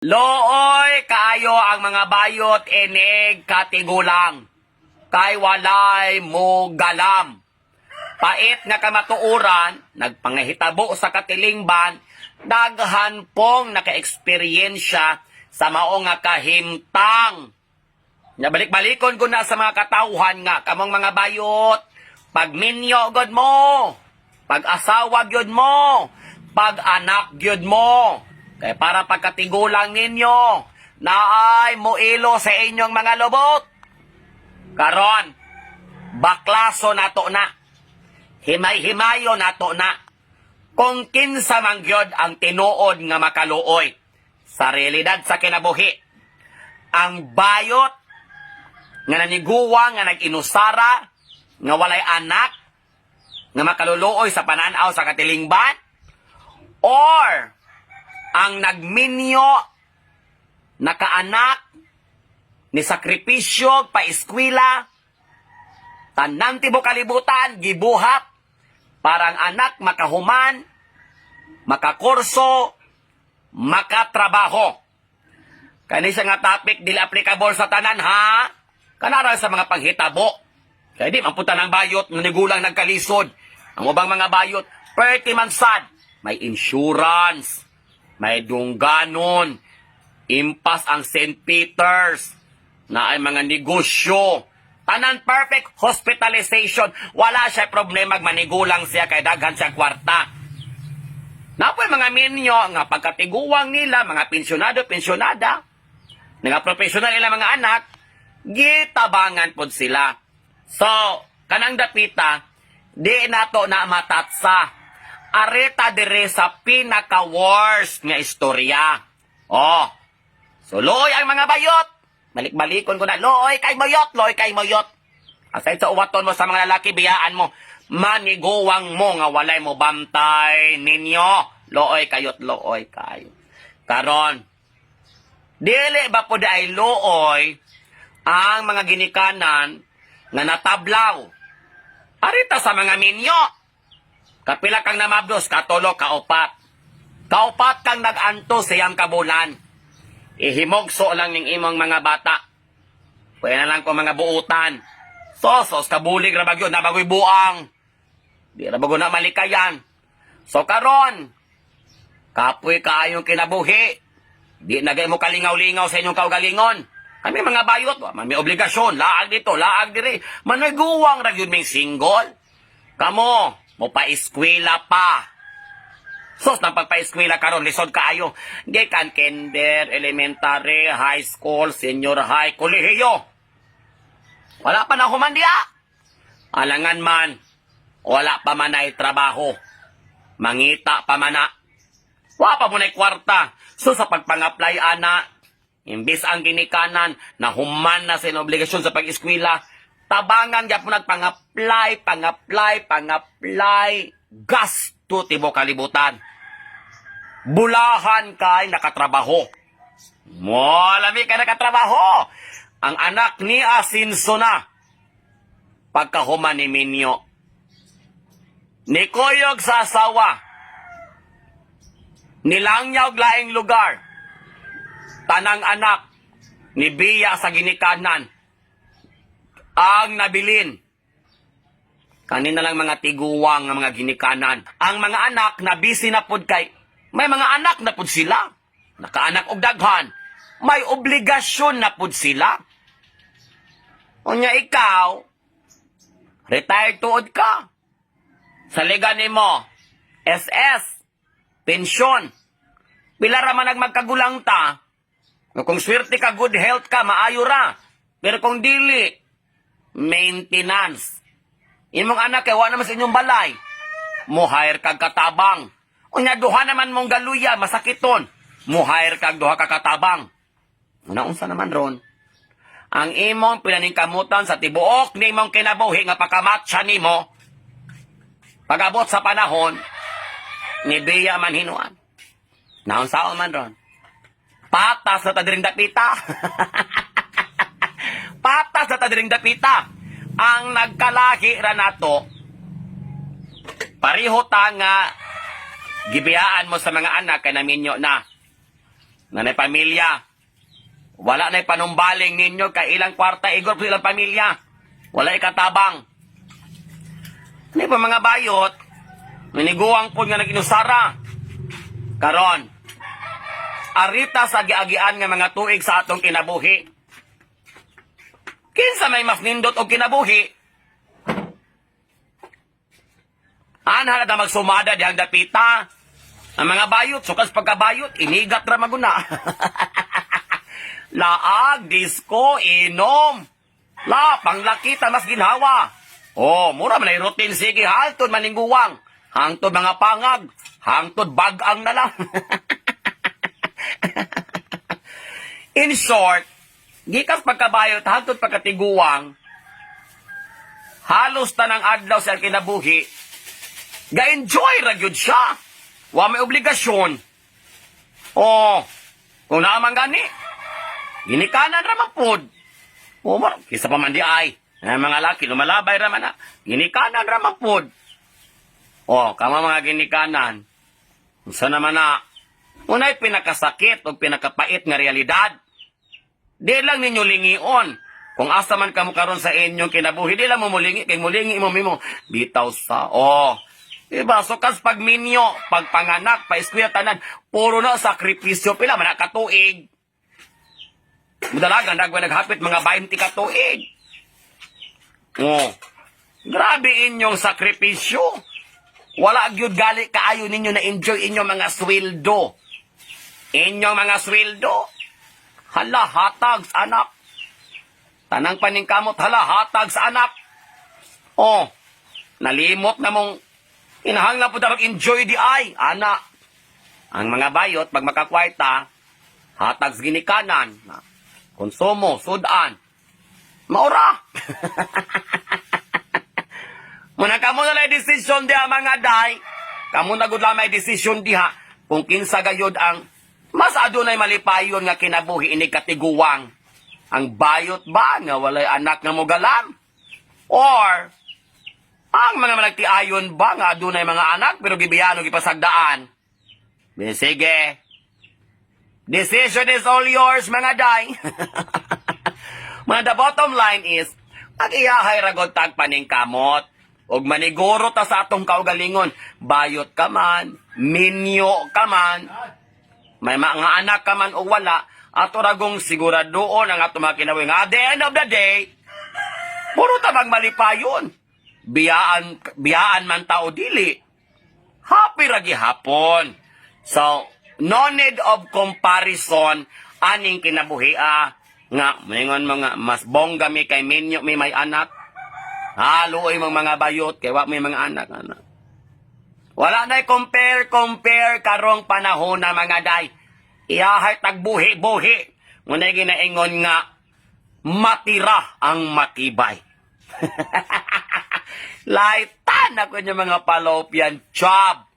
Looy kaayo ang mga bayot inig katigulang. Kay walay mo galam. Pait nga kamatuuran, nagpangahitabo sa katilingban, daghan pong naka-eksperyensya sa mao nga kahimtang. Nabalik-balikon ko na sa mga katawhan nga, kamong mga bayot, pagminyo god mo, pag-asawa gyud mo, pag-anak gyud mo. Kaya para pagkatigulang ninyo, naay moilo sa inyong mga lubot. Karon, baklaso nato na. Himay-himayo nato na. Kung kinsa man gyud ang tinuod nga makaluoy sa realidad sa kinabuhi. Ang bayot nga naniguwa nga nag-inusara nga walay anak nga makaluluoy sa pananaw sa katilingban, or ang nagminyo nakaanak ni sakripisyo pa eskwela tanan tibuok kalibutan gibuhat parang anak makahuman, makakurso, makatrabaho. Kani siya nga topic dili applicable sa tanan ha. Kanara sa mga panghitabo. Kaya di mamputan ng bayot nga nigulang nagkalisod. Ang ubang mga bayot perti man sad, may insurance, may dungganon, impas ang St. Peter's, na ay mga negosyo. Tanan perfect hospitalization. Wala siya problema manigulang siya kay daghan siya kwarta. Napoy mga minyo nga pagkatiguang nila, mga pensyonado, pensyonada, nga professional nila mga anak, gitabangan pod sila. So, kanang dapita, di nato na matatsa. Areta dire sa pinaka-worst nga istorya. Oh, so looy ang mga bayot. Balik-balikon ko na, looy kay moyot, looy kay moyot. Aside sa uwaton mo sa mga lalaki, biyaan mo, maniguwang mo nga walay mo bantay ninyo. Looy kayot, looy kayo. Karon, dili ba po ay looy ang mga ginikanan nga natablaw? Arita sa mga minyo. Kapila kang namabdos, katulo, kaupat. Kaupat kang nag-anto siyang kabulan. Ihimogso lang ng imong mga bata. Pwede na lang ko mga buutan. Sos, kabulig na bagyo, nabagoy buang. Di na bago na malikayan. So karon, kapoy kaayong kinabuhi. Di nagay mo kalingaw-lingaw sa inyong kaugalingon. Kami mga bayot, may obligasyon, laag dito, laag dire. Maniguwang ra yun may single. Kamo, mo pa-eskwela pa. Sos, nang pagpa-eskwela karon lisod kaayo. Gikan kinder, elementary, high school, senior high, kolehiyo. Wala pa na humandiya. Alangan man, wala pa man ay trabaho. Mangita pa man na. Wala pa mo na kwarta. So, sa pagpang-apply, ana, imbis ang ginikanan na human na sa obligasyon sa pag-eskwela, tabangan niya po nagpang-apply, gasto tibo kalibutan. Bulahan kay nakatrabaho. Malami ka nakatrabaho. Ang anak ni Asinso na. Pagkahuman ni Minyo. Nikuyog sa asawa. Nilangyaw laing lugar. Tanang anak ni Biya sa ginikanan. Ang nabilin. Kanina lang mga tiguwang ng mga ginikanan. Ang mga anak na busy na pod kay, may mga anak na pod sila. Nakaanak og daghan. May obligasyon na pod sila. Unya ikaw, retired tuod ka. Sa liga nimo, SS, pensyon. Pila ra man magkagulang ta. Kung swerte ka, good health ka, maayo ra. Pero kung dili, maintenance. Imong anak kay wala naman sa inyong balay. Mo-hire kag katabang. Unya duha naman mong galuya, masakiton. Mo-hire kag duha ka katabang. Unsa naman ron? Ang imong pinaningkamutan sa tibuok ni imong kinabuhi nga pakamatsa nimo, pag-abot sa panahon, ni Biya man hinuan. Naunsaon man ron? Patas na tadiring dapita. Patas na tadiring dapita. Ang nagkalahi ra nato, pariho ta nga gibiyaan mo sa mga anak kay naminyo na. nanay pamilya. Wala na'y panumbaling ninyo kay ilang kwarta igor sa ilang pamilya. Wala ikatabang. Ano pa mga bayot? Miniguang po nga nag-inusara. Karon, arita sa giagian nga mga tuig sa atong kinabuhi. Kinsa may mas nindot o kinabuhi? Anha na magsumada dihang dapita. Ang mga bayot, sukas pagkabayot, inigat ra maguna. Laag, disco, inom. La, panglakita mas ginhawa. Oh, mura man ay routine, sige, hangtod maningguwang. Hangtod mga pangag. Hangtod bagang na lang. In short, gikas pagkabayot, hangtod pagkatiguwang, halos tanang adlaw sa kinabuhi, ga-enjoy ra gyud siya. Wa may obligasyon. Oh, kung naaman gani, ginikanan ra man pod. Oh, kisa pa man di ay. Mga laki, lumalabay ra man na. Ginikanan ra man pod. Oh, kama mga ginikanan. Unsa naman na, unay pinakasakit o pinakapait nga realidad. Di lang ninyo lingion. Kung asa man kamo karon sa inyong kinabuhi, di lang mo mulingi, kay mulingi mo mimo. Bitaw sa, oh. Diba, so kas pagminyo, pagpanganak, paiskuya tanan, puro na sakripisyo, pila man katuig. Mudalagan, naghapit mga 20 katuig. Oh, grabe inyong sakripisyo. Wala gyud gali kaayo ninyo na enjoy inyong mga sweldo. Inyong mga sweldo. Hala, hatag sa anak. Tanang paningkamot, hala, hatag sa anak. Oh, nalimot na mong inahanglan po darog enjoy di ay, ana. Ang mga bayot, pag makakwarta, hatag sa ginikanan. Konsumo, sudan. Maura. Muna kamo na lang desisyon diha mga day. Kamo na gud lamay desisyon diha kung kinsa gayod ang mas adunay malipayon nga kinabuhi ini katiguwang. Ang bayot ba nga walay anak nga mogalam? Or ang mga managtiayon ba nga adunay mga anak pero gibiyano gipasagdaan? Sige. Decision is all yours mga day. The bottom line is, mag-iyahay ragot tag paningkamot. Og maniguro ta sa atong kaugalingon, bayot ka man, minyo ka man, may mga anak ka man o wala, ato ragong siguradoon ang atong mga kinawing. At the end of the day, puro tabang malipayon. Biyaan man tao dili. Happy ragi hapon. So, no need of comparison aning kinabuhia nga moingon mo nga mas bongga mi kay minyo mi may anak. Haluoy mga bayot kay wa may mga anak. Wala na compare karong panahon na mga day. Iyahay tagbuhi-buhi. Ngunay ginaingon nga matira ang matibay. Laitan ako niya mga palopyan. Job.